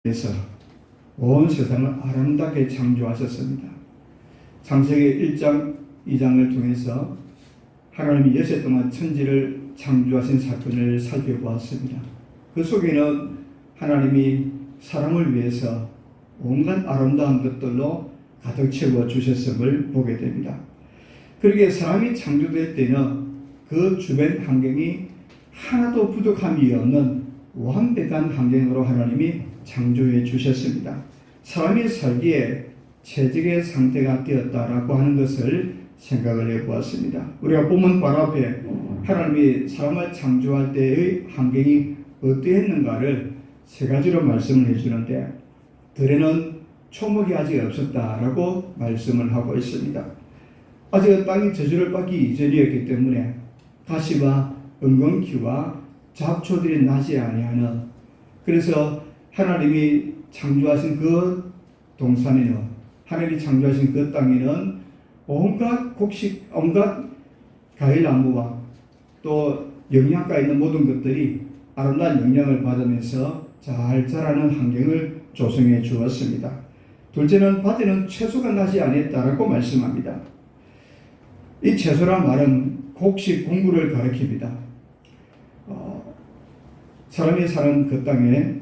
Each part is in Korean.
그래서 온 세상을 아름답게 창조하셨습니다. 창세기 1장, 2장을 통해서 하나님이 여섯 동안 천지를 창조하신 사건을 살펴보았습니다. 그 속에는 하나님이 사람을 위해서 온갖 아름다운 것들로 가득 채워 주셨음을 보게 됩니다. 그러기에 사람이 창조될 때는 그 주변 환경이 하나도 부족함이 없는 완벽한 환경으로 하나님이 창조해 주셨습니다. 사람이 살기에 최적의 상태가 되었다라고 하는 것을 생각을 해보았습니다. 우리가 보면 바로 앞에 하나님이 사람을 창조할 때의 환경이 어떠했는가를 세 가지로 말씀을 해주는데, 들에는 초목이 아직 없었다라고 말씀을 하고 있습니다. 아직 땅이 저주를 받기 이전이었기 때문에 가시와 은근키와 잡초들이 나지 아니하는, 그래서 하나님이 창조하신 그 동산에는, 하나님이 창조하신 그 땅에는 온갖 곡식, 온갖 과일나무와 또 영양가 있는 모든 것들이 아름다운 영향을 받으면서 잘 자라는 환경을 조성해 주었습니다. 둘째는 밭에는 채소가 나지 않았다라고 말씀합니다. 이 채소란 말은 곡식, 곡물을 가리킵니다. 사람이 사는 그 땅에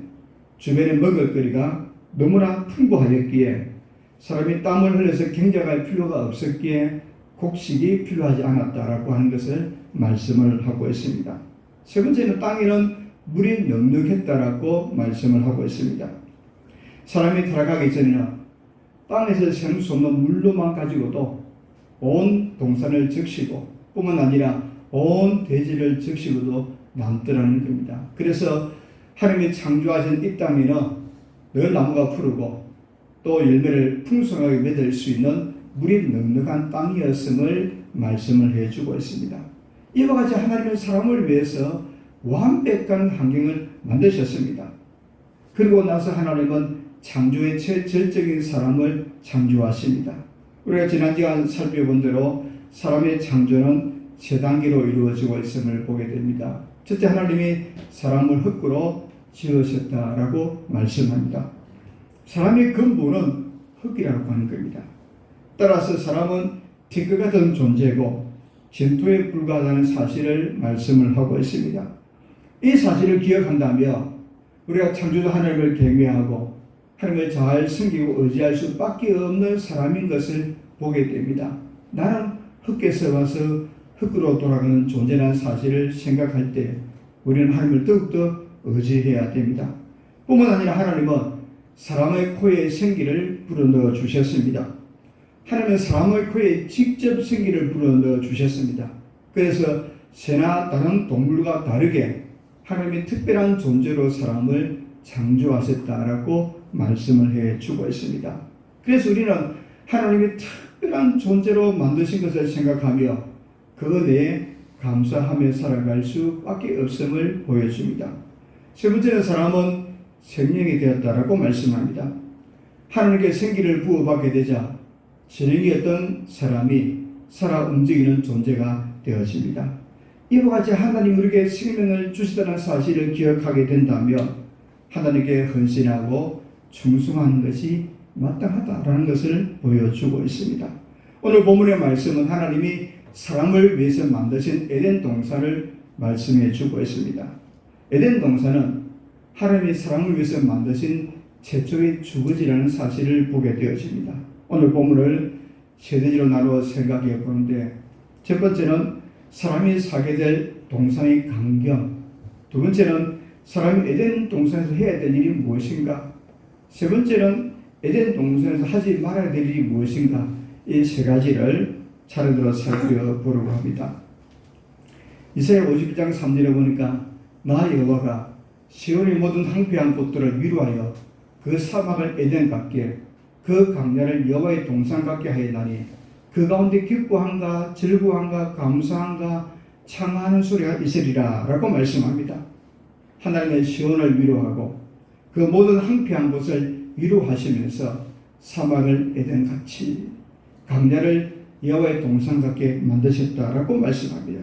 주변에 먹을거리가 너무나 풍부하였기에 사람이 땀을 흘려서 경작할 필요가 없었기에 곡식이 필요하지 않았다라고 하는 것을 말씀을 하고 있습니다. 세 번째는 땅에는 물이 넉넉했다라고 말씀을 하고 있습니다. 사람이 타락하기 전에는 땅에서 셀 수 없는 물로만 가지고도 온 동산을 적시고 뿐만 아니라 온 대지를 적시고도 남더라는 겁니다. 그래서 하나님이 창조하신 이 땅에는 늘 나무가 푸르고 또 열매를 풍성하게 맺을 수 있는 물이 넉넉한 땅이었음을 말씀을 해주고 있습니다. 이와 같이 하나님은 사람을 위해서 완벽한 환경을 만드셨습니다. 그리고 나서 하나님은 창조의 최절적인 사람을 창조하십니다. 우리가 지난 시간 살펴본 대로 사람의 창조는 세 단계로 이루어지고 있음을 보게 됩니다. 첫째, 하나님이 사람을 흙으로 지으셨다라고 말씀합니다. 사람의 근본은 흙이라고 하는 겁니다. 따라서 사람은 티끌 같은 존재고 진토에 불과하다는 사실을 말씀을 하고 있습니다. 이 사실을 기억한다면 우리가 창조주 하나님을 경외하고 하나님을 잘 섬기고 의지할 수밖에 없는 사람인 것을 보게 됩니다. 나는 흙에서 와서 흙으로 돌아가는 존재라는 사실을 생각할 때 우리는 하나님을 더욱더 의지해야 됩니다. 뿐만 아니라 하나님은 사람의 코에 생기를 불어넣어 주셨습니다. 하나님은 사람의 코에 직접 생기를 불어넣어 주셨습니다. 그래서 새나 다른 동물과 다르게 하나님이 특별한 존재로 사람을 창조하셨다라고 말씀을 해주고 있습니다. 그래서 우리는 하나님이 특별한 존재로 만드신 것을 생각하며 그 내에 감사하며 살아갈 수밖에 없음을 보여줍니다. 세 번째는 사람은 생명이 되었다라고 말씀합니다. 하나님께 생기를 부어받게 되자 지능이었던 사람이 살아 움직이는 존재가 되어집니다. 이와 같이 하나님 우리에게 생명을 주시다는 사실을 기억하게 된다면 하나님께 헌신하고 충성하는 것이 마땅하다라는 것을 보여주고 있습니다. 오늘 본문의 말씀은 하나님이 사람을 위해서 만드신 에덴 동산을 말씀해 주고 있습니다. 에덴 동산은 하나님이 사람을 위해서 만드신 최초의 주거지라는 사실을 보게 되어집니다. 오늘 본문을 세 가지로 나누어 생각해 보는데, 첫 번째는 사람이 살게 될 동산의 강경, 두 번째는 사람이 에덴 동산에서 해야 될 일이 무엇인가, 세 번째는 에덴 동산에서 하지 말아야 될 일이 무엇인가, 이 세 가지를 차례대로 살펴보려고 합니다. 이사야 51장 3절에 보니까 나 여호와가 시온의 모든 황폐한 곳들을 위로하여 그 사막을 에덴 같게 그 강야를 여호와의 동산 같게 하였나니 그 가운데 기뻐함과 즐거움과 감사함과 창하는 소리가 있으리라 라고 말씀합니다. 하나님의 시온을 위로하고 그 모든 황폐한 곳을 위로하시면서 사막을 에덴같이 강야를 여호와의 동산 같게 만드셨다라고 말씀합니다.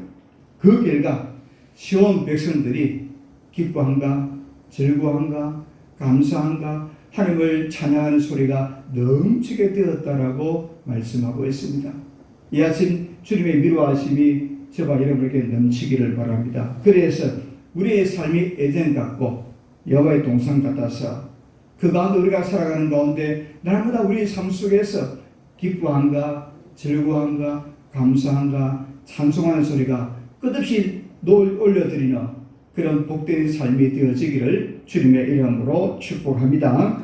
그 결과 시온 백성들이 기뻐함과 즐거움과 감사함과 하나님을 찬양하는 소리가 넘치게 되었다라고 말씀하고 있습니다. 이 아침 주님의 위로하심이 저와 여러분에게 넘치기를 바랍니다. 그래서 우리의 삶이 에덴 같고 여호와의 동산 같아서 그 가운데 우리가 살아가는 가운데 날마다 우리의 삶 속에서 기뻐함과 즐거움과 감사함과 찬송하는 소리가 끝없이 올려드리는 그런 복된 삶이 되어지기를 주님의 이름으로 축복합니다.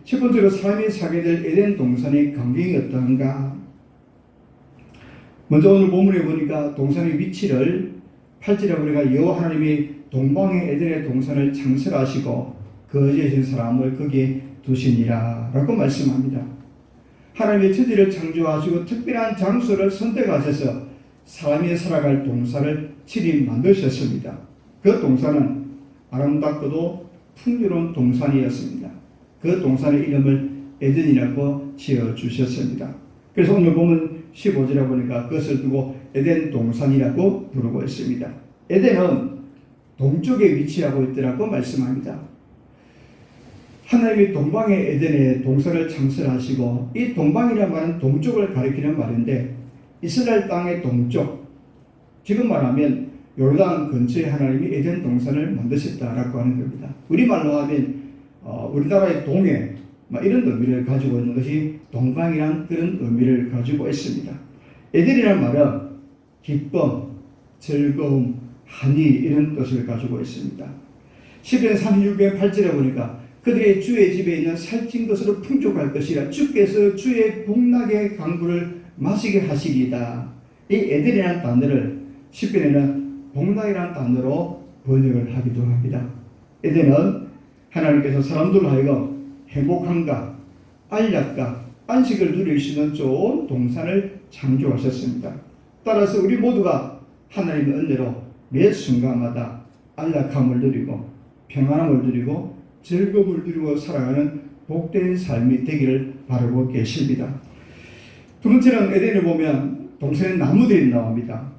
첫 번째로 삶이 살게 될 에덴 동산의 광경이 어떠한가? 먼저 오늘 본문에 보니까 동산의 위치를 8절에 우리가 여호와 하나님이 동방의 에덴의 동산을 창설하시고 거지에 진 사람을 거기에 두시니라 라고 말씀합니다. 하나님의 천지를 창조하시고 특별한 장소를 선택하셔서 사람이 살아갈 동산을 친히 만드셨습니다. 그 동산은 아름답고도 풍요로운 동산이었습니다. 그 동산의 이름을 에덴이라고 지어주셨습니다. 그래서 오늘 보면 15절에 보니까 그것을 두고 에덴 동산이라고 부르고 있습니다. 에덴은 동쪽에 위치하고 있더라고 말씀합니다. 하나님이 동방의 에덴에 동산을 창설하시고 이 동방이라는 말은 동쪽을 가리키는 말인데 이스라엘 땅의 동쪽, 지금 말하면 요르단 근처에 하나님이 에덴 동산을 만드셨다라고 하는 겁니다. 우리말로 하면 우리나라의 동해 이런 의미를 가지고 있는 것이 동방이란 그런 의미를 가지고 있습니다. 에덴이라는 말은 기쁨, 즐거움, 한이 이런 뜻을 가지고 있습니다. 시편 36편 8절에 보니까 그들의 주의 집에 있는 살찐 것으로 풍족할 것이라 주께서 주의 복락의 강물을 마시게 하시리이다. 이 에덴이라는 단어를 시편에는 복락이라는 단어로 번역을 하기도 합니다. 에덴은 하나님께서 사람들로 하여금 행복함과 안락과 안식을 누릴 수 있는 좋은 동산을 창조하셨습니다. 따라서 우리 모두가 하나님의 은혜로 매 순간마다 안락함을 누리고 평안함을 누리고 즐거움을 누리고 살아가는 복된 삶이 되기를 바라고 계십니다. 두 번째는 에덴을 보면 동산에 나무들이 나옵니다.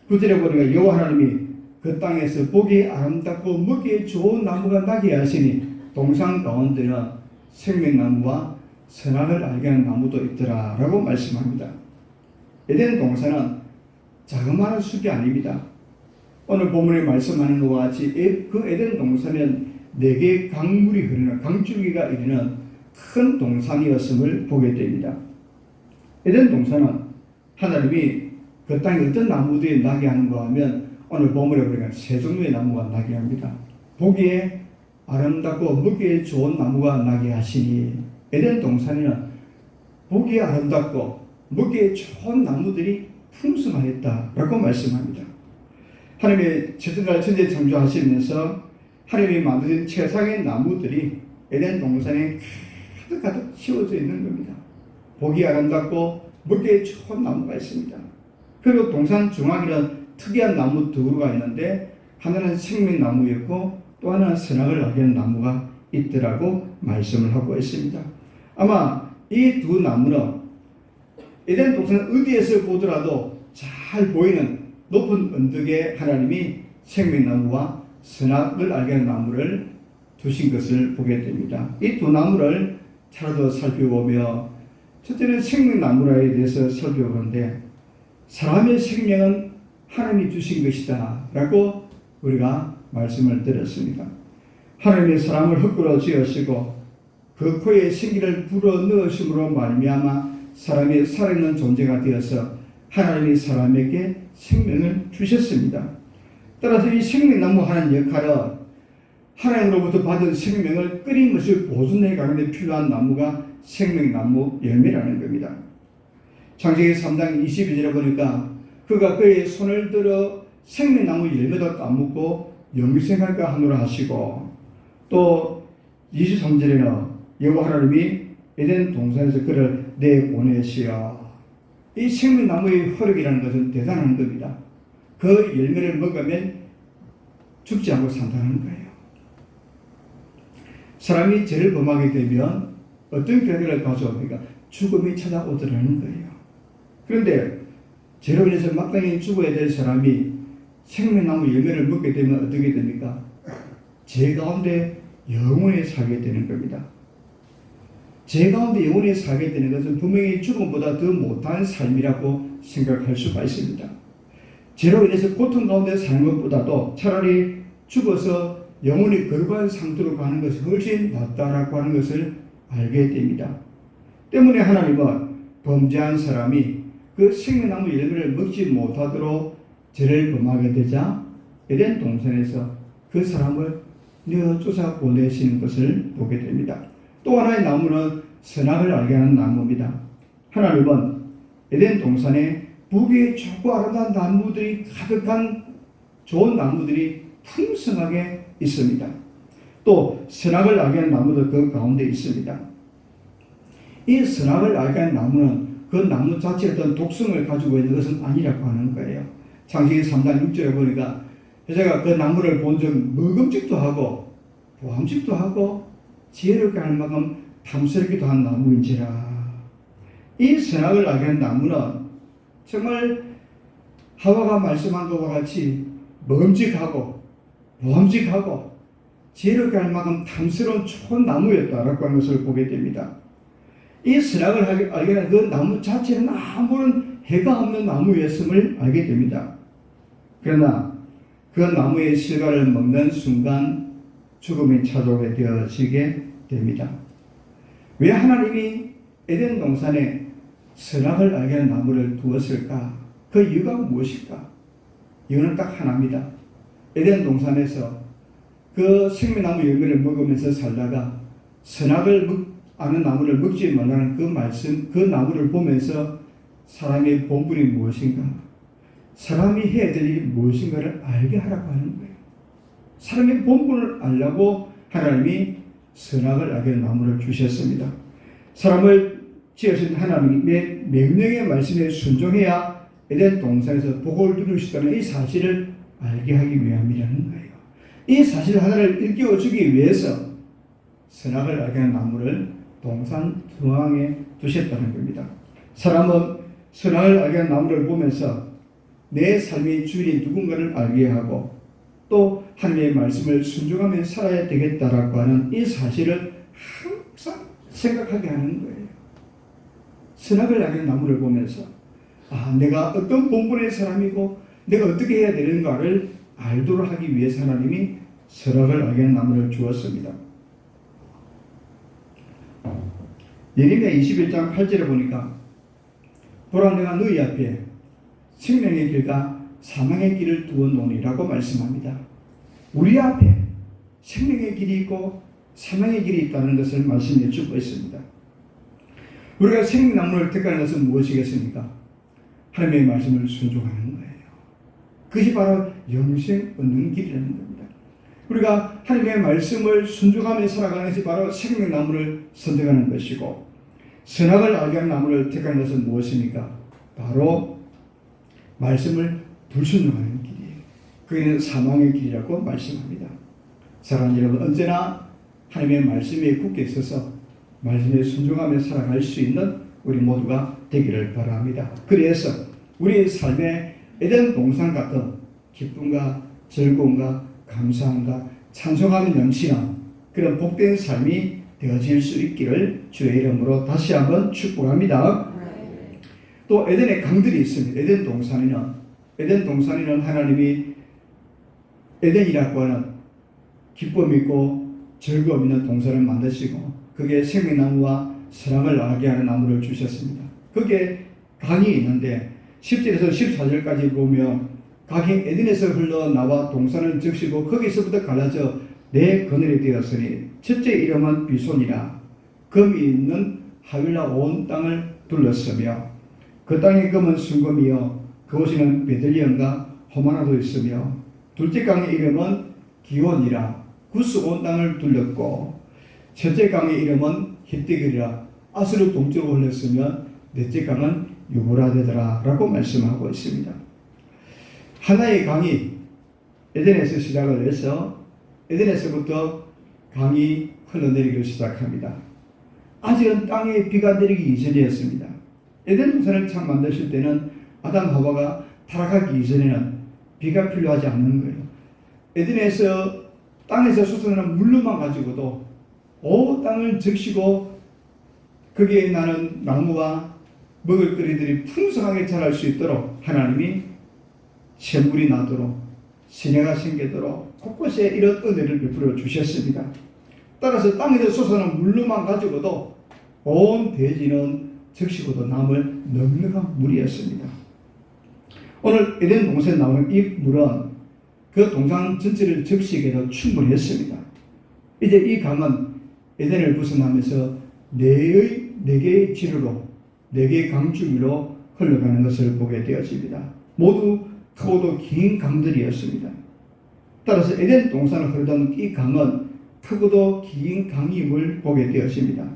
9절에 보니까 여호와 하나님이 그 땅에서 보기 아름답고 먹기에 좋은 나무가 나게 하시니 동산 가운데는 생명나무와 선악을 알게 하는 나무도 있더라 라고 말씀합니다. 에덴 동산은 자그마한 숲이 아닙니다. 오늘 본문에 말씀하는 것과 같이 그 에덴 동산은 4개의 강물이 흐르는 강줄기가 이르는 큰 동산이었음을 보게 됩니다. 에덴 동산은 하나님이 그 땅에 어떤 나무들이 나게 하는가 하면 오늘 본문에 보니까 3종류의 나무가 나게 합니다. 보기에 아름답고 먹기에 좋은 나무가 나게 하시니 에덴 동산에는 보기에 아름답고 먹기에 좋은 나무들이 풍성하였다라고 말씀합니다. 하나님의 천지를 창조하시면서 하나님이 만드신 최상의 나무들이 에덴 동산에 가득가득 씌워져 있는 겁니다. 보기 아름답고 먹기에 좋은 나무가 있습니다. 그리고 동산 중앙에는 특이한 나무 두 그루가 있는데 하나는 생명나무였고 또 하나는 선악을 알게 하는 나무가 있더라고 말씀을 하고 있습니다. 아마 이 두 나무는 에덴 동산 어디에서 보더라도 잘 보이는 높은 언덕에 하나님이 생명나무와 선악을 알게 하는 나무를 두신 것을 보게 됩니다. 이 두 나무를 차례로 살펴보며 첫째는 생명나무라에 대해서 살펴보는데 사람의 생명은 하나님이 주신 것이다 라고 우리가 말씀을 드렸습니다. 하나님이 사람을 흙으로 지으시고 그 코에 생기를 불어넣으심으로 말미암아 사람이 살아있는 존재가 되어서 하나님이 사람에게 생명을 주셨습니다. 따라서 이 생명나무 하는 역할은 하나님으로부터 받은 생명을 끊임없이 보존해 가는 데 필요한 나무가 생명나무 열매라는 겁니다. 창세기 3장 22절에 보니까 그가 그의 손을 들어 생명나무 열매도 따먹고 영생할까 하노라 하시고 또 23절에는 여호와 하나님이 에덴 동산에서 그를 내보내시어 이 생명나무의 허력이라는 것은 대단한 겁니다. 그 열매를 먹으면 죽지 않고 산다는 거예요. 사람이 죄를 범하게 되면 어떤 결과를 가져옵니까? 죽음이 찾아오더라는 거예요. 그런데 죄로 인해서 마땅히 죽어야 될 사람이 생명나무 열매를 먹게 되면 어떻게 됩니까? 죄 가운데 영원히 살게 되는 겁니다. 죄 가운데 영원히 살게 되는 것은 분명히 죽음보다 더 못한 삶이라고 생각할 수가 있습니다. 죄로 인해서 고통 가운데 사는 것보다도 차라리 죽어서 영원히 거룩한 상태로 가는 것이 훨씬 낫다라고 하는 것을 알게 됩니다. 때문에 하나님은 범죄한 사람이 그 생명나무 열매를 먹지 못하도록 죄를 범하게 되자 에덴 동산에서 그 사람을 내어 쫓아 보내시는 것을 보게 됩니다. 또 하나의 나무는 선악을 알게 하는 나무입니다. 하나님은 에덴 동산에 보기에 좋고 아름다운 나무들이 가득한 좋은 나무들이 풍성하게 있습니다. 또 선악을 알게 하는 나무도 그 가운데 있습니다. 이 선악을 알게 하는 나무는 그 나무 자체의 어떤 독성을 가지고 있는 것은 아니라고 하는 거예요. 창세기 3장 6절에 보니까 여자가 그 나무를 본 적 먹음직도 하고 보암직도 하고 지혜롭게 할 만큼 탐스럽기도 한 나무인지라. 이 선악을 알게 하는 나무는 정말 하와가 말씀한 것과 같이 먹음직하고 보암직하고 지혜롭게 할 만큼 탐스러운 좋은 나무였다라고 하는 것을 보게 됩니다. 이 선악을 알게 하는 그 나무 자체는 아무런 해가 없는 나무였음을 알게 됩니다. 그러나 그 나무의 실과를 먹는 순간 죽음이 찾아오게 되어지게 됩니다. 왜 하나님이 에덴 동산에 선악을 알게 하는 나무를 두었을까? 그 이유가 무엇일까? 이유는 딱 하나입니다. 에덴 동산에서 그 생명나무 열매를 먹으면서 살다가 선악을 아는 나무를 먹지 말라는 그 말씀, 그 나무를 보면서 사람의 본분이 무엇인가, 사람이 해야 될 일이 무엇인가를 알게 하라고 하는 거예요. 사람의 본분을 알라고 하나님이 선악을 알게 하는 나무를 주셨습니다. 사람을 지으신 하나님의 명령의 말씀에 순종해야 에덴 동산에서 복을 누리시다는 이 사실을 알게 하기 위함이라는 거예요. 이 사실 하나를 일깨워주기 위해서 선악을 알게 하는 나무를 동산 중앙에 두셨다는 겁니다. 사람은 선악을 알게 하는 나무를 보면서 내 삶의 주인이 누군가를 알게 하고 또 하나님의 말씀을 순종하며 살아야 되겠다라고 하는 이 사실을 항상 생각하게 하는 거예요. 선악을 알게 하는 나무를 보면서 내가 어떤 본분의 사람이고 내가 어떻게 해야 되는가를 알도록 하기 위해서 하나님이 선악을 알게 하는 나무를 주었습니다. 예레미야 21장 8절에 보니까 보라 내가 너희 앞에 생명의 길과 사망의 길을 두어놓으니라고 말씀합니다. 우리 앞에 생명의 길이 있고 사망의 길이 있다는 것을 말씀해 주고 있습니다. 우리가 생명나무를 택하는 것은 무엇이겠습니까? 하나님의 말씀을 순종하는 거예요. 그것이 바로 영생 얻는 길이라는 겁니다. 우리가 하나님의 말씀을 순종하며 살아가는 것이 바로 생명나무를 선택하는 것이고, 선악을 알게 하는 나무를 택하는 것은 무엇입니까? 바로 말씀을 불순종하는 길이에요. 그게 사망의 길이라고 말씀합니다. 사랑하는 여러분, 언제나 하나님의 말씀에 굳게 서서 말씀에 순종하며 살아갈 수 있는 우리 모두가 되기를 바랍니다. 그래서 우리의 삶에 에덴 동산 같은 기쁨과 즐거움과 감사함과 찬송하며 넘치는 그런 복된 삶이 되어질 수 있기를 주의 이름으로 다시 한번 축복합니다. 또 에덴의 강들이 있습니다. 에덴 동산에는 하나님이 에덴이라고 하는 기쁨 있고 즐거움 있는 동산을 만드시고 그게 생명나무와 선악을 알게 하는 나무를 주셨습니다. 그게 강이 있는데 10절에서 14절까지 보면 강이 에덴에서 흘러나와 동산을 적시고 거기서부터 갈라져 네 그늘이 되었으니 첫째 이름은 비손이라 금이 있는 하윌라 온 땅을 둘렀으며 그 땅의 금은 순금이요 그곳에는 베들리엄과 호마나도 있으며 둘째 강의 이름은 기온이라 구스 온 땅을 둘렀고 첫째 강의 이름은 히띠글이라 아스루 동쪽으로 흘렀으며 넷째 강은 유브라데더라 라고 말씀하고 있습니다. 하나의 강이 에덴에서 시작을 해서 에덴에서부터 강이 흘러내리기 시작합니다. 아직은 땅에 비가 내리기 이전이었습니다. 에덴 동산을 처음 만드실 때는 아담 하와가 타락하기 이전에는 비가 필요하지 않는 거예요. 에덴에서 땅에서 솟아나는 물로만 가지고도 온 땅을 적시고 거기에 나는 나무와 먹을거리들이 풍성하게 자랄 수 있도록 하나님이 샘물이 나도록 시내가 생기도록 곳곳에 이런 은혜를 베풀어 주셨습니다. 따라서 땅에서 솟아나는 물로만 가지고도 온 대지는 적시고도 남을 넉넉한 물이었습니다. 오늘 에덴 동산에 나오는 이 물은 그 동산 전체를 적시기에도 충분했습니다. 이제 이 강은 에덴을 벗어나면서 네 개의 지류로, 네 개의 강줄기로 흘러가는 것을 보게 되었습니다. 모두 크고도 긴 강들이었습니다. 따라서 에덴 동산을 흐르던 이 강은 크고도 긴 강임을 보게 되었습니다.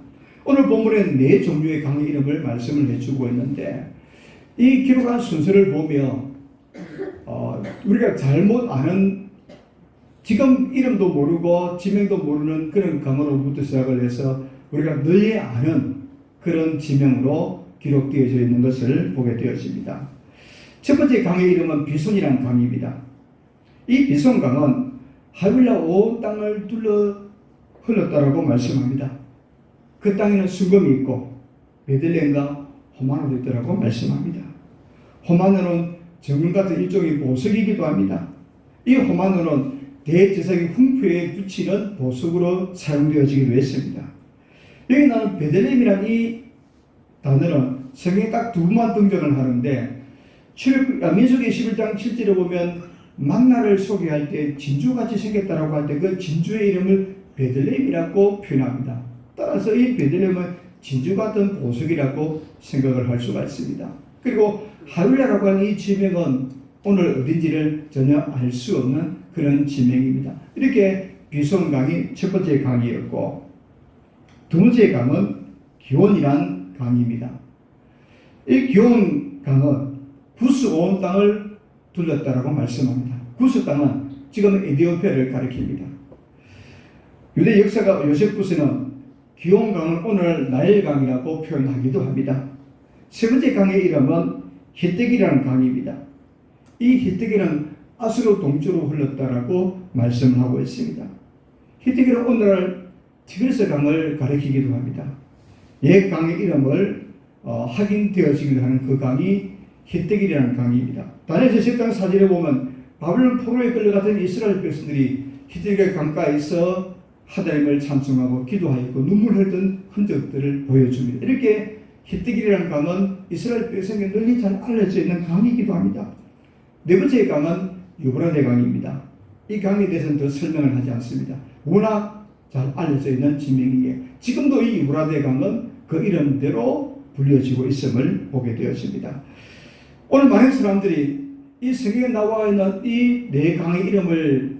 오늘 본문에 네 종류의 강의 이름을 말씀을 해주고 있는데 이 기록한 순서를 보면 우리가 잘못 아는, 지금 이름도 모르고 지명도 모르는 그런 강으로부터 시작을 해서 우리가 널리 아는 그런 지명으로 기록되어져 있는 것을 보게 되었습니다. 첫 번째 강의 이름은 비손이라는 강입니다. 이 비손강은 하윌라 온 땅을 둘러 흘렀다라고 말씀합니다. 그 땅에는 수금이 있고 베들레헴과 호마노도 있더라고 말씀합니다. 호마노는 정금 같은 일종의 보석이기도 합니다. 이 호마노는 대제사장 흉표에 붙이는 보석으로 사용되어지기도 했습니다. 여기 나는 베들레헴이라는 이 단어는 성경에 딱 두 번만 등장을 하는데 민수기 11장 7절에 보면 만나를 소개할 때 진주같이 생겼다라고 할 때 그 진주의 이름을 베들레헴이라고 표현합니다. 따라서 이 베들레헴은 진주 같은 보석이라고 생각을 할 수가 있습니다. 그리고 하윌라라고 하는 이 지명은 오늘 어딘지를 전혀 알 수 없는 그런 지명입니다. 이렇게 비손강이 첫 번째 강이었고 두 번째 강은 기온이란 강입니다. 이 기온 강은 구스 온 땅을 둘렀다라고 말씀합니다. 구스 땅은 지금 에티오피아를 가리킵니다. 유대 역사가 요세푸스는 기온 강을 오늘 나일강이라고 표현하기도 합니다. 세 번째 강의 이름은 히뜨기라는 강입니다. 이 히뜨기는 아수르 동쪽으로 흘렀다라고 말씀을 하고 있습니다. 히뜨기는 오늘날 티그리스 강을 가리키기도 합니다. 옛 강의 이름을 확인되어지기도 하는 그 강이 히뜨기라는 강입니다. 다니엘서 10장 4절에 보면 바벨론 포로에 끌려갔던 이스라엘 백성들이 히뜨기 강가에서 하나님을 찬송하고 기도하였고 눈물 흘렸던 흔적들을 보여줍니다. 이렇게 히뜨기라는 강은 이스라엘 백성에 널리 잘 알려져 있는 강이기도 합니다. 네 번째 강은 유브라데 강입니다. 이 강에 대해서는 더 설명을 하지 않습니다. 워낙 잘 알려져 있는 지명이기에 지금도 이 유브라데 강은 그 이름대로 불려지고 있음을 보게 되었습니다. 오늘 많은 사람들이 이 성경에 나와 있는 이 네 강의 이름을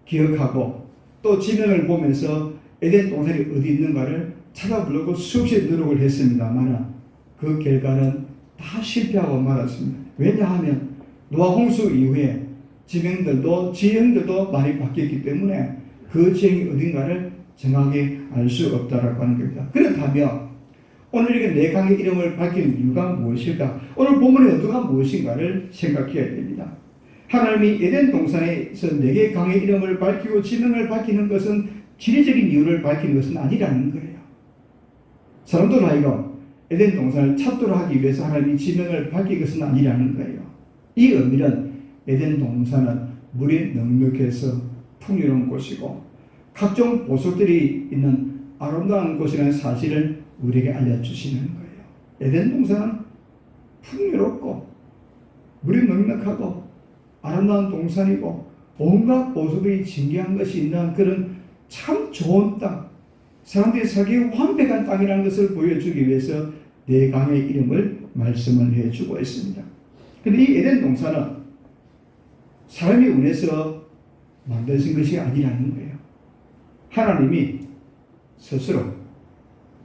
기억하고 또 지명을 보면서 에덴 동산이 어디 있는가를 찾아보려고 수없이 노력을 했습니다만 그 결과는 다 실패하고 말았습니다. 왜냐하면 노아 홍수 이후에 지형들도 많이 바뀌었기 때문에 그 지형이 어딘가를 정확히 알 수 없다라고 하는 겁니다. 그렇다면 오늘 이렇게 네 강의 이름을 밝힌 이유가 무엇일까? 오늘 본문의 의도가 무엇인가를 생각해야 됩니다. 하나님이 에덴 동산에서 네 개의 강의 이름을 밝히고 지명을 밝히는 것은 지리적인 이유를 밝히는 것은 아니라는 거예요. 사람들 하여금 에덴 동산을 찾도록 하기 위해서 하나님이 지명을 밝힌 것은 아니라는 거예요. 이 의미는 에덴 동산은 물이 넉넉해서 풍요로운 곳이고 각종 보석들이 있는 아름다운 곳이라는 사실을 우리에게 알려주시는 거예요. 에덴 동산은 풍요롭고 물이 넉넉하고 아름다운 동산이고 온갖 보석이 진귀한 것이 있는 그런 참 좋은 땅, 사람들이 살기 완벽한 땅이라는 것을 보여주기 위해서 네 강의 이름을 말씀을 해주고 있습니다. 그런데 이 에덴 동산은 사람이 원해서 만드신 것이 아니라는 거예요. 하나님이 스스로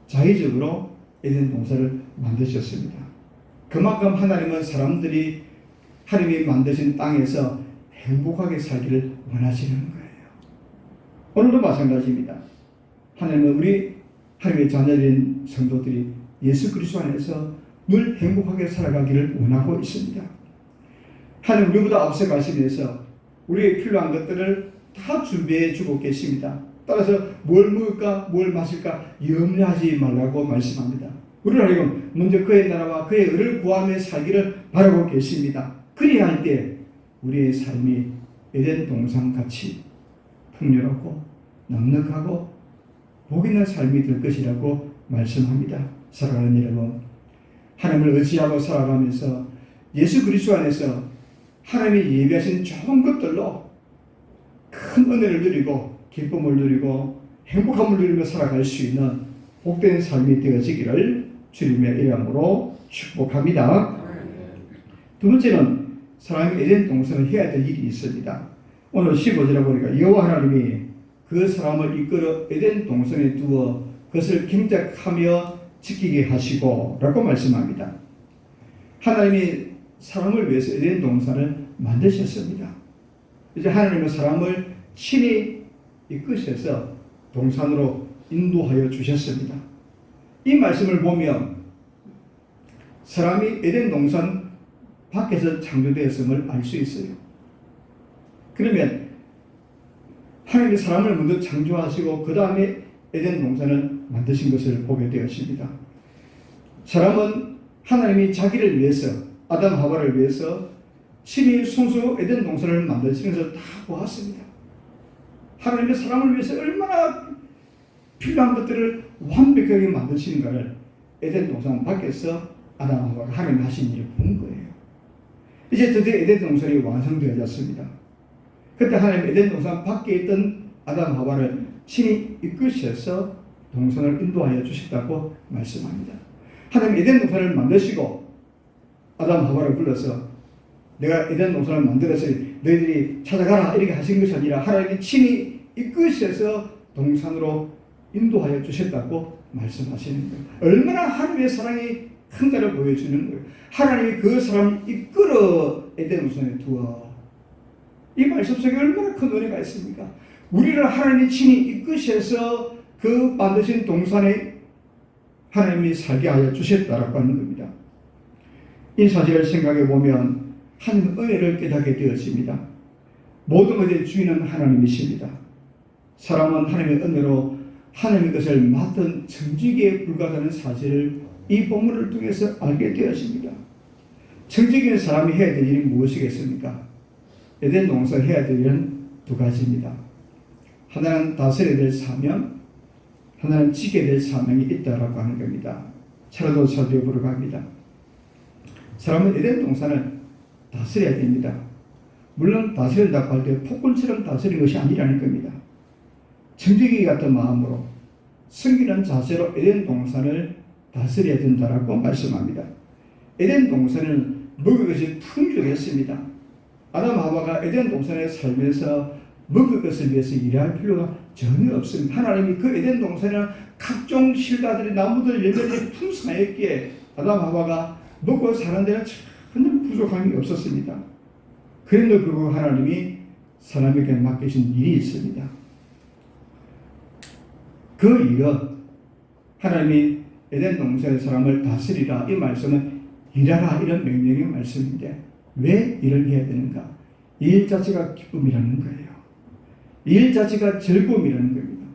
자의적으로 에덴 동산을 만드셨습니다. 그만큼 하나님은 사람들이 하나님이 만드신 땅에서 행복하게 살기를 원하시는 거예요. 오늘도 마찬가지입니다. 하나님은 우리 하나님의 자녀된 성도들이 예수 그리스도 안에서 늘 행복하게 살아가기를 원하고 있습니다. 하나님 우리보다 앞서 가시면서 우리의 필요한 것들을 다 준비해 주고 계십니다. 따라서 뭘 먹을까 뭘 마실까 염려하지 말라고 말씀합니다. 우리 하나님 먼저 그의 나라와 그의 의를 구하며 살기를 바라고 계십니다. 그리야 할 때 우리의 삶이 에덴 동산같이 풍요롭고 넉넉하고 복 있는 삶이 될 것이라고 말씀합니다. 사랑하는 여러분, 하나님을 의지하고 살아가면서 예수 그리스도 안에서 하나님이 예비하신 좋은 것들로 큰 은혜를 누리고 기쁨을 누리고 행복함을 누리며 살아갈 수 있는 복된 삶이 되어지기를 주님의 이름으로 축복합니다. 두 번째는 사람이 에덴 동산을 해야 될 일이 있습니다. 오늘 15절에 보니까 여호와 하나님이 그 사람을 이끌어 에덴 동산에 두어 그것을 경작하며 지키게 하시고 라고 말씀합니다. 하나님이 사람을 위해서 에덴 동산을 만드셨습니다. 이제 하나님은 사람을 친히 이끄셔서 동산으로 인도하여 주셨습니다. 이 말씀을 보면 사람이 에덴 동산 밖에서 창조되었음을 알 수 있어요. 그러면 하나님이 사람을 먼저 창조하시고 그 다음에 에덴 동산을 만드신 것을 보게 되었습니다. 사람은 하나님이 자기를 위해서 아담 하와를 위해서 친히 손수 에덴 동산을 만드신 것을 다 보았습니다. 하나님의 사람을 위해서 얼마나 필요한 것들을 완벽하게 만드시는가를 에덴 동산 밖에서 아담 하와가 하나님 하신 일을 본 거예요. 이제 드디어 에덴 동산이 완성되어졌습니다. 그때 하나님 에덴 동산 밖에 있던 아담 하와를 친히 이끄셔서 동산을 인도하여 주셨다고 말씀합니다. 하나님 에덴 동산을 만드시고 아담 하와를 불러서 내가 에덴 동산을 만들었으니 너희들이 찾아가라 이렇게 하신 것이 아니라 하나님이 친히 이끄셔서 동산으로 인도하여 주셨다고 말씀하시는 거예요. 얼마나 하나님의 사랑이 큰가를 보여주는 거예요. 하나님이 그 사람을 이끌어 에덴 동산에 두어. 이 말씀 속에 얼마나 큰 은혜가 있습니까? 우리를 하나님이 친히 이끄셔서 그 만드신 동산에 하나님이 살게 하여 주셨다라고 하는 겁니다. 이 사실을 생각해 보면 하나님 은혜를 깨닫게 되었습니다. 모든 것의 주인은 하나님이십니다. 사람은 하나님의 은혜로 하나님의 것을 맡은 청지기에 불과하다는 사실을 이 본문을 통해서 알게 되었습니다. 청지기는 사람이 해야 될 일이 무엇이겠습니까? 에덴 동산을 해야 될 일은 두 가지입니다. 하나는 다스려야 될 사명, 하나는 지켜야 될 사명이 있다라고 하는 겁니다. 차례도 살펴보러 갑니다. 사람은 에덴 동산을 다스려야 됩니다. 물론 다스린다고 할 때 폭군처럼 다스리는 것이 아니라는 겁니다. 청지기 같은 마음으로 섬기는 자세로 에덴 동산을 다스려야 된다라고 말씀합니다. 에덴 동산은 먹을 것이 풍족했습니다. 아담 하와가 에덴 동산에 살면서 먹을 것을 위해서 일할 필요가 전혀 없습니다. 하나님이 그 에덴 동산에는 각종 실과들이 나무들 열매들이 풍성하였기에 아담 하와가 먹고 사는 데는 전혀 부족함이 없었습니다. 그런데도 불구하고 하나님이 사람에게 맡기신 일이 있습니다. 그 일은 하나님이 에덴 동산의 사람을 다스리라 이 말씀은 일하라 이런 명령의 말씀인데 왜 일을 해야 되는가? 이 일 자체가 기쁨이라는 거예요. 이 일 자체가 즐거움이라는 겁니다.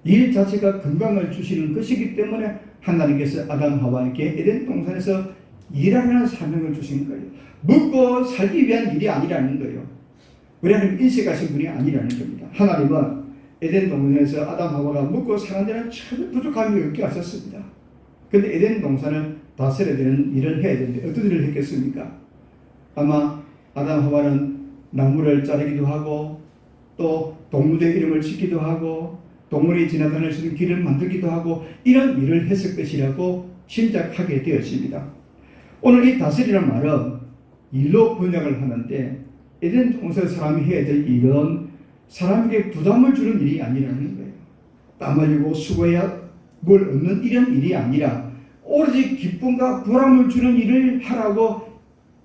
이 일 자체가 건강을 주시는 것이기 때문에 하나님께서 아담 하와에게 에덴 동산에서 일하라는 사명을 주신 거예요. 먹고 살기 위한 일이 아니라는 거예요. 우리 하나님 인식하신 분이 아니라는 겁니다. 하나님은 에덴 동산에서 아담 하와가 먹고 사는 데는 전혀 부족함이 없게 하셨습니다. 그런데 에덴 동산을 다스려야 되는 일을 해야 되는데 어떤 일을 했겠습니까? 아마 아담 하와는 나무를 자르기도 하고 또 동물의 이름을 짓기도 하고 동물이 지나다닐 수 있는 길을 만들기도 하고 이런 일을 했을 것이라고 짐작하게 되었습니다. 오늘 이 다스리라는 말은 일로 번역을 하는데 에덴 동산 사람이 해야 될 일은 사람에게 부담을 주는 일이 아니라는 거예요. 땀 흘리고 수고해야 뭘 얻는 이런 일이 아니라 오로지 기쁨과 보람을 주는 일을 하라고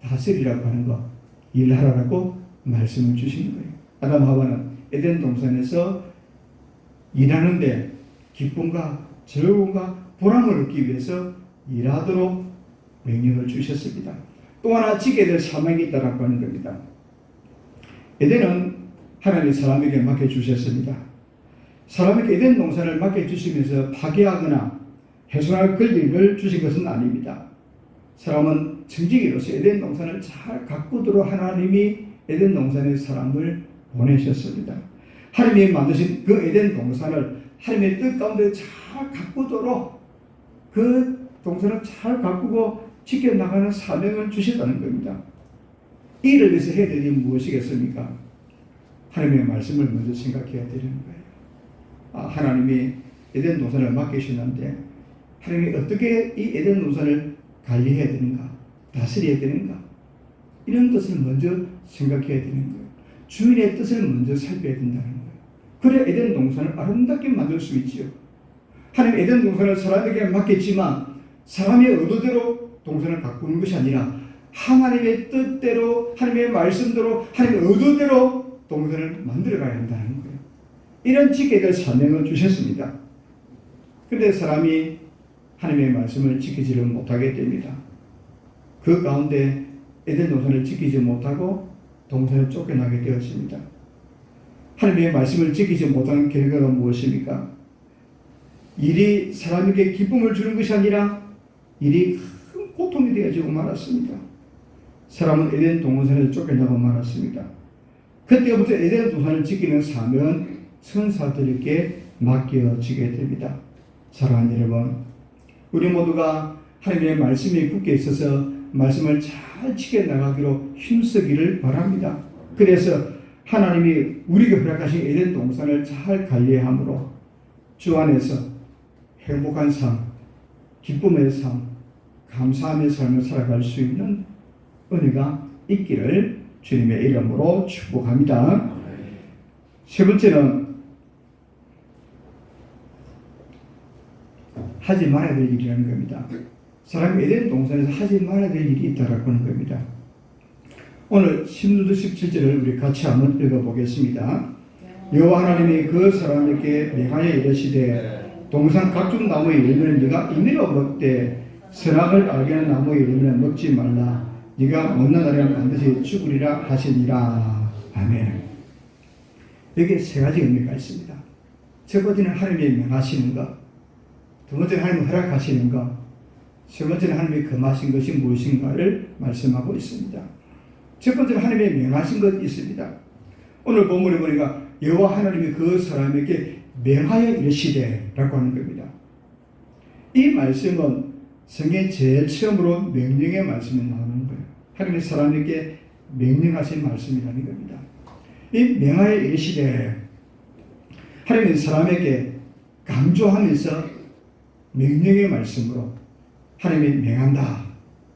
다스리라고 하는 거, 일하라고 말씀을 주시는 거예요. 아담 하와는 에덴 동산에서 일하는데 기쁨과 즐거움과 보람을 얻기 위해서 일하도록 명령을 주셨습니다. 또 하나 지켜야 될 사명이 있다고 하는 겁니다. 에덴은 하나님이 사람에게 맡겨주셨습니다. 사람에게 에덴 동산을 맡겨주시면서 파괴하거나 훼손할 권리를 주신 것은 아닙니다. 사람은 청지기로서 에덴 동산을 잘 가꾸도록 하나님이 에덴 동산에 사람을 보내셨습니다. 하나님이 만드신 그 에덴 동산을 하나님의 뜻 가운데 잘 가꾸도록 그 동산을 잘 가꾸고 지켜나가는 사명을 주셨다는 겁니다. 이를 위해서 해야 될 일은 무엇이겠습니까? 하나님의 말씀을 먼저 생각해야 되는 거예요. 하나님이 에덴 동산을 맡기셨는데 하나님이 어떻게 이 에덴 동산을 관리해야 되는가, 다스려야 되는가, 이런 것을 먼저 생각해야 되는 거예요. 주인의 뜻을 먼저 살펴야 된다는 거예요. 그래야 에덴 동산을 아름답게 만들 수 있지요. 하나님 에덴 동산을 사람에게 맡겼지만 사람의 의도대로 동산을 가꾸는 것이 아니라 하나님의 뜻대로, 하나님의 말씀대로, 하나님의 의도대로 동산을 만들어가야 한다는 거예요. 이런 지켜야 될 사명을 주셨습니다. 그런데 사람이 하나님의 말씀을 지키지를 못하게 됩니다. 그 가운데 에덴 동산을 지키지 못하고 동산을 쫓겨나게 되었습니다. 하나님의 말씀을 지키지 못하는 결과가 무엇입니까? 일이 사람에게 기쁨을 주는 것이 아니라 일이 큰 고통이 되어지고 말았습니다. 사람은 에덴 동산에서 쫓겨나고 말았습니다. 그때부터 에덴 동산을 지키는 사명은 천사들에게 맡겨지게 됩니다. 사랑하는 여러분, 우리 모두가 하나님의 말씀에 굳게 있어서 말씀을 잘 지켜나가기로 힘쓰기를 바랍니다. 그래서 하나님이 우리에게 허락하신 에덴 동산을 잘 관리함으로 주 안에서 행복한 삶, 기쁨의 삶, 감사함의 삶을 살아갈 수 있는 은혜가 있기를 주님의 이름으로 축복합니다. 세 번째는 하지 말아야 될 일이라는 겁니다. 사람이 에덴 동산에서 하지 말아야 될 일이 있다라고 하는 겁니다. 오늘 16절 17절을 우리 같이 한번 읽어보겠습니다. 여호와 하나님이 그 사람에게 명하여 이르시되 동산 각종 나무의 열매는 네가 임의로 먹되 선악을 알게 하는 나무의 열매는 먹지 말라. 네가 먹는 날에는 반드시 죽으리라 하시니라. 아멘. 여기에 세 가지 의미가 있습니다. 첫 번째는 하나님이 명하시는 것, 두 번째는 하나님이 허락하시는 것, 세 번째는 하나님이 금하신 것이 무엇인가를 말씀하고 있습니다. 첫 번째는 하나님의 명하신 것이 있습니다. 오늘 본문에 보니까 여호와 하나님이 그 사람에게 명하여 이르시되 라고 하는 겁니다. 이 말씀은 성경 제일 처음으로 명령의 말씀이 나오는 거예요. 하나님이 사람에게 명령하신 말씀이라는 겁니다. 이 명하여 이르시되, 하나님이 사람에게 강조하면서 명령의 말씀으로 하나님이 명한다,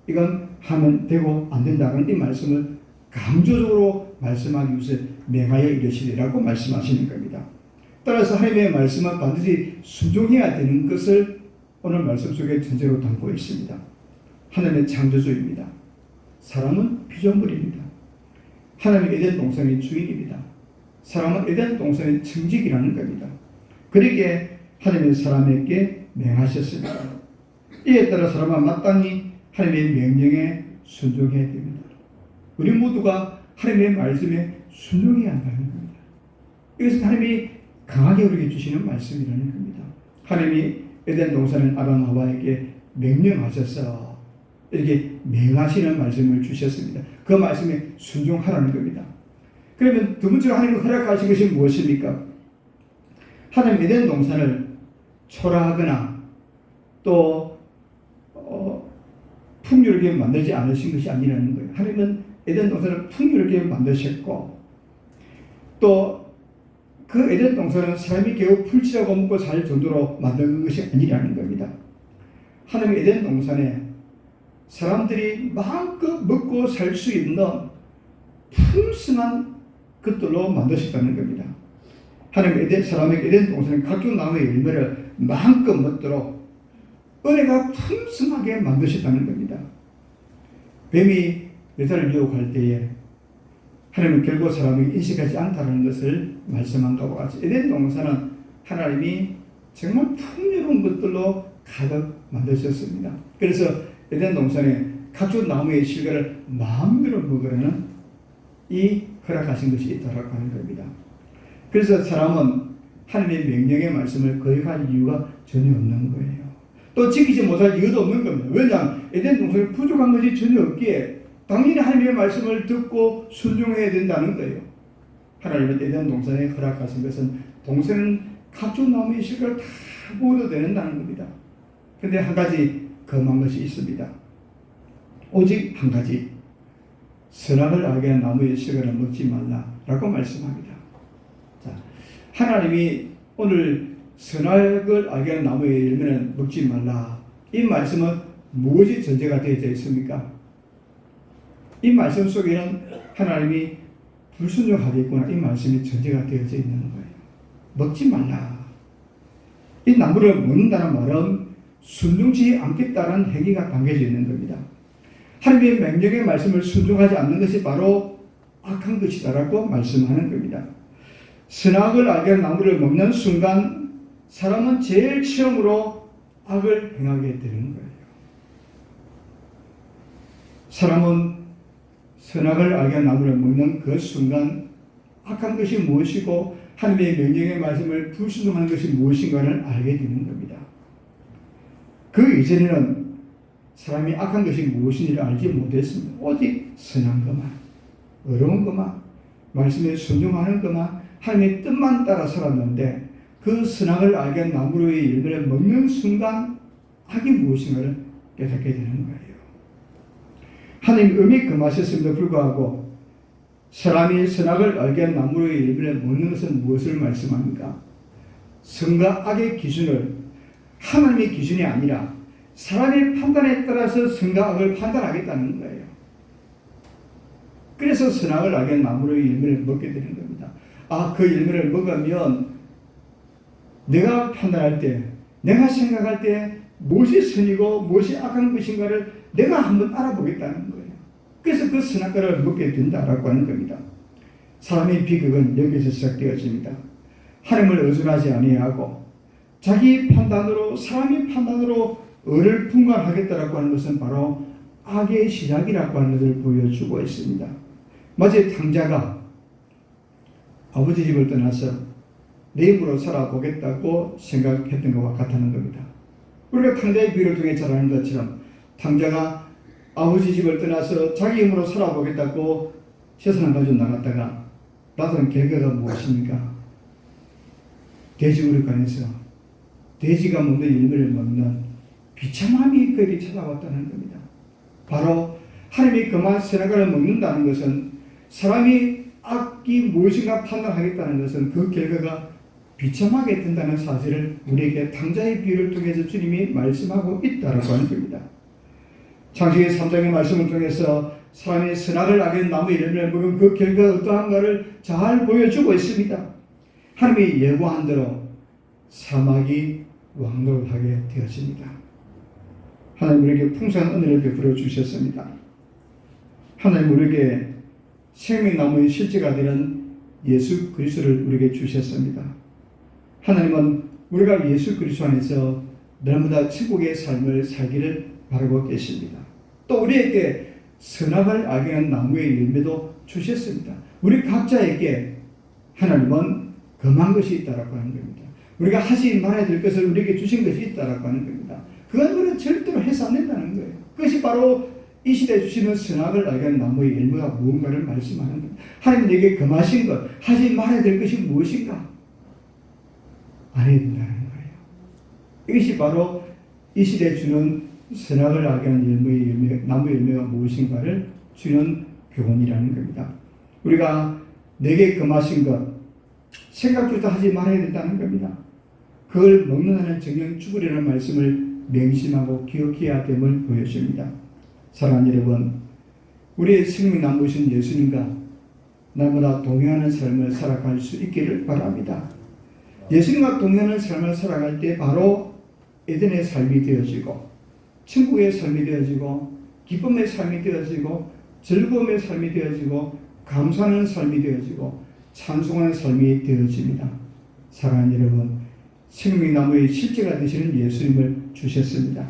이건 하면 되고 안 된다는 이 말씀을 강조적으로 말씀하기 위해서 명하여 이르시리라고 말씀하시는 겁니다. 따라서 하나님의 말씀은 반드시 순종해야 되는 것을 오늘 말씀 속에 전제로 담고 있습니다. 하나님의 창조주입니다. 사람은 피조물입니다. 하나님은 에덴 동산의 주인입니다. 사람은 에덴 동산의 청지기라는 겁니다. 그러기에 하나님의 사람에게 명하셨습니다. 이에 따라 사람은 마땅히 하나님의 명령에 순종해야 됩니다. 우리 모두가 하나님의 말씀에 순종해야 한다는 겁니다. 이것은 하나님이 강하게 우리에게 주시는 말씀이라는 겁니다. 하나님이 에덴 동산을 아담 하와에게 명령하셔서 이렇게 명하시는 말씀을 주셨습니다. 그 말씀에 순종하라는 겁니다. 그러면 두 번째로 하나님이 허락하신 것이 무엇입니까? 하나님 에덴 동산을 초라하거나 또 풍요롭게 만들지 않으신 것이 아니라는 거예요. 하나님은 에덴 동산을 풍요롭게 만드셨고 또 그 에덴 동산은 사람이 겨우 풀칠하고 먹고 살 정도로 만든 것이 아니라는 겁니다. 하나님 에덴 동산에 사람들이 마음껏 먹고 살 수 있는 풍성한 것들로 만드셨다는 겁니다. 하나님 사람에게 에덴 동산에 각종 나무의 열매를 마음껏 먹도록 은혜가 풍성하게 만드셨다는 겁니다. 뱀이 여자를 유혹할 때에 하나님은 결국 사람에게 인식하지 않다는 것을 말씀한 것과 같이 에덴 동산은 하나님이 정말 풍요로운 것들로 가득 만드셨습니다. 그래서 에덴 동산에 각종 나무의 실과를 마음대로 먹으라는 이 허락하신 것이 있다고 하는 겁니다. 그래서 사람은 하나님의 명령의 말씀을 거역할 이유가 전혀 없는 거예요. 또 지키지 못할 이유도 없는 겁니다. 왜냐하면 에덴 동산에 부족한 것이 전혀 없기에 당연히 하나님의 말씀을 듣고 순종해야 된다는 거예요. 하나님은 에덴 동산에 허락하신 것은 동산은 각종 나무의 실과를 다 먹어도 된다는 겁니다. 그런데 한 가지 금한 것이 있습니다. 오직 한 가지, 선악을 알게 하는 나무의 실과를 먹지 말라라고 말씀합니다. 자, 하나님이 오늘 선악을 알게 하는 나무의 열매는 먹지 말라, 이 말씀은 무엇이 전제가 되어져 있습니까? 이 말씀 속에는 하나님이 불순종하겠구나, 이 말씀이 전제가 되어져 있는 거예요. 먹지 말라. 이 나무를 먹는다는 말은 순종치 않겠다는 행위가 담겨져 있는 겁니다. 하나님의 명령의 말씀을 순종하지 않는 것이 바로 악한 것이다라고 말씀하는 겁니다. 선악을 알게 하는 나무를 먹는 순간 사람은 제일 처음으로 악을 행하게 되는 거예요. 사람은 선악을 알게 하는 나무를 먹는 그 순간 악한 것이 무엇이고 하나님의 명령의 말씀을 불순종하는 것이 무엇인가를 알게 되는 겁니다. 그 이전에는 사람이 악한 것이 무엇인지를 알지 못했습니다. 오직 선한 것만, 어려운 것만, 말씀에 순종하는 것만, 하나님의 뜻만 따라 살았는데 그 선악을 알게 한 나무의 열매를 먹는 순간 악이 무엇인가를 깨닫게 되는 거예요. 하나님 음이 금하셨음에도 불구하고 사람이 선악을 알게 한 나무의 열매를 먹는 것은 무엇을 말씀합니까? 선과 악의 기준을 하나님의 기준이 아니라 사람의 판단에 따라서 선과 악을 판단하겠다는 거예요. 그래서 선악을 알게 한 나무의 열매를 먹게 되는 겁니다. 그 열매를 먹으면 내가 판단할 때, 내가 생각할 때 무엇이 선이고 무엇이 악한 것인가를 내가 한번 알아보겠다는 거예요. 그래서 그 선악과를 먹게 된다라고 하는 겁니다. 사람의 비극은 여기서 시작되어집니다. 하나님을 의존하지 아니하고 자기 판단으로, 사람의 판단으로 의를 분간하겠다라고 하는 것은 바로 악의 시작이라고 하는 것을 보여주고 있습니다. 마치 탕자가 아버지 집을 떠나서 내 힘으로 살아보겠다고 생각했던 것과 같다는 겁니다. 우리가 탕자의 비유를 통해 잘 아는 것처럼 탕자가 아버지 집을 떠나서 자기 힘으로 살아보겠다고 세상을 가지고 나갔다가 받은 결과가 무엇입니까? 돼지우리관에서 돼지가 먹는 열매를 먹는 비참함이 그에게 찾아왔다는 겁니다. 바로 하나님이 그만 선악과를 먹는다는 것은 사람이 악이 무엇인가 판단하겠다는 것은 그 결과가 비참하게 된다는 사실을 우리에게 탕자의 비유를 통해서 주님이 말씀하고 있다라고 하는 겁니다. 창세기 3장의 말씀을 통해서 사람이 선악을 알게 된 나무의 열매를 먹은 그 결과가 어떠한가를 잘 보여주고 있습니다. 하나님이 예고한 대로 사막이 왕노릇하게 되었습니다. 하나님 우리에게 풍성한 은혜를 베풀어 주셨습니다. 하나님 우리에게 생명나무의 실제가 되는 예수 그리스도를 우리에게 주셨습니다. 하나님은 우리가 예수 그리스도 안에서 날마다 천국의 삶을 살기를 바라고 계십니다. 또 우리에게 선악을 알게 하는 나무의 열매도 주셨습니다. 우리 각자에게 하나님은 금한 것이 있다라고 하는 겁니다. 우리가 하지 말아야 될 것을 우리에게 주신 것이 있다라고 하는 겁니다. 그건 우리는 절대로 해서 안 된다는 거예요. 그것이 바로 이 시대에 주시는 선악을 알게 하는 나무의 열매가 무언가를 말씀하는 겁니다. 하나님 내게 금하신 것, 하지 말아야 될 것이 무엇인가? 안 해야 된다는 거예요. 이것이 바로 이 시대에 주는 선악을 알게 하는 나무의 열매가 무엇인가를 주는 교훈이라는 겁니다. 우리가 내게 금하신 것, 생각조차 하지 말아야 된다는 겁니다. 그걸 먹는 한은 정녕 죽으리라는 말씀을 맹심하고 기억해야 됨을 보여줍니다. 사랑하는 여러분, 우리의 생명나무신 예수님과 날마다 동행하는 삶을 살아갈 수 있기를 바랍니다. 예수님과 동행하는 삶을 살아갈 때 바로 에덴의 삶이 되어지고 천국의 삶이 되어지고 기쁨의 삶이 되어지고 즐거움의 삶이 되어지고 감사하는 삶이 되어지고 찬송하는 삶이 되어집니다. 사랑하는 여러분, 생명나무의 실제가 되시는 예수님을 주셨습니다.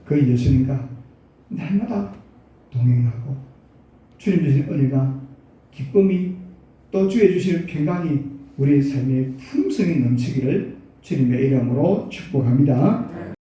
그 예수님과 날마다 동행하고 주님 주신 은혜가 기쁨이 또 주의 주시는 평강이 우리의 삶의 품성이 넘치기를 주님의 이름으로 축복합니다.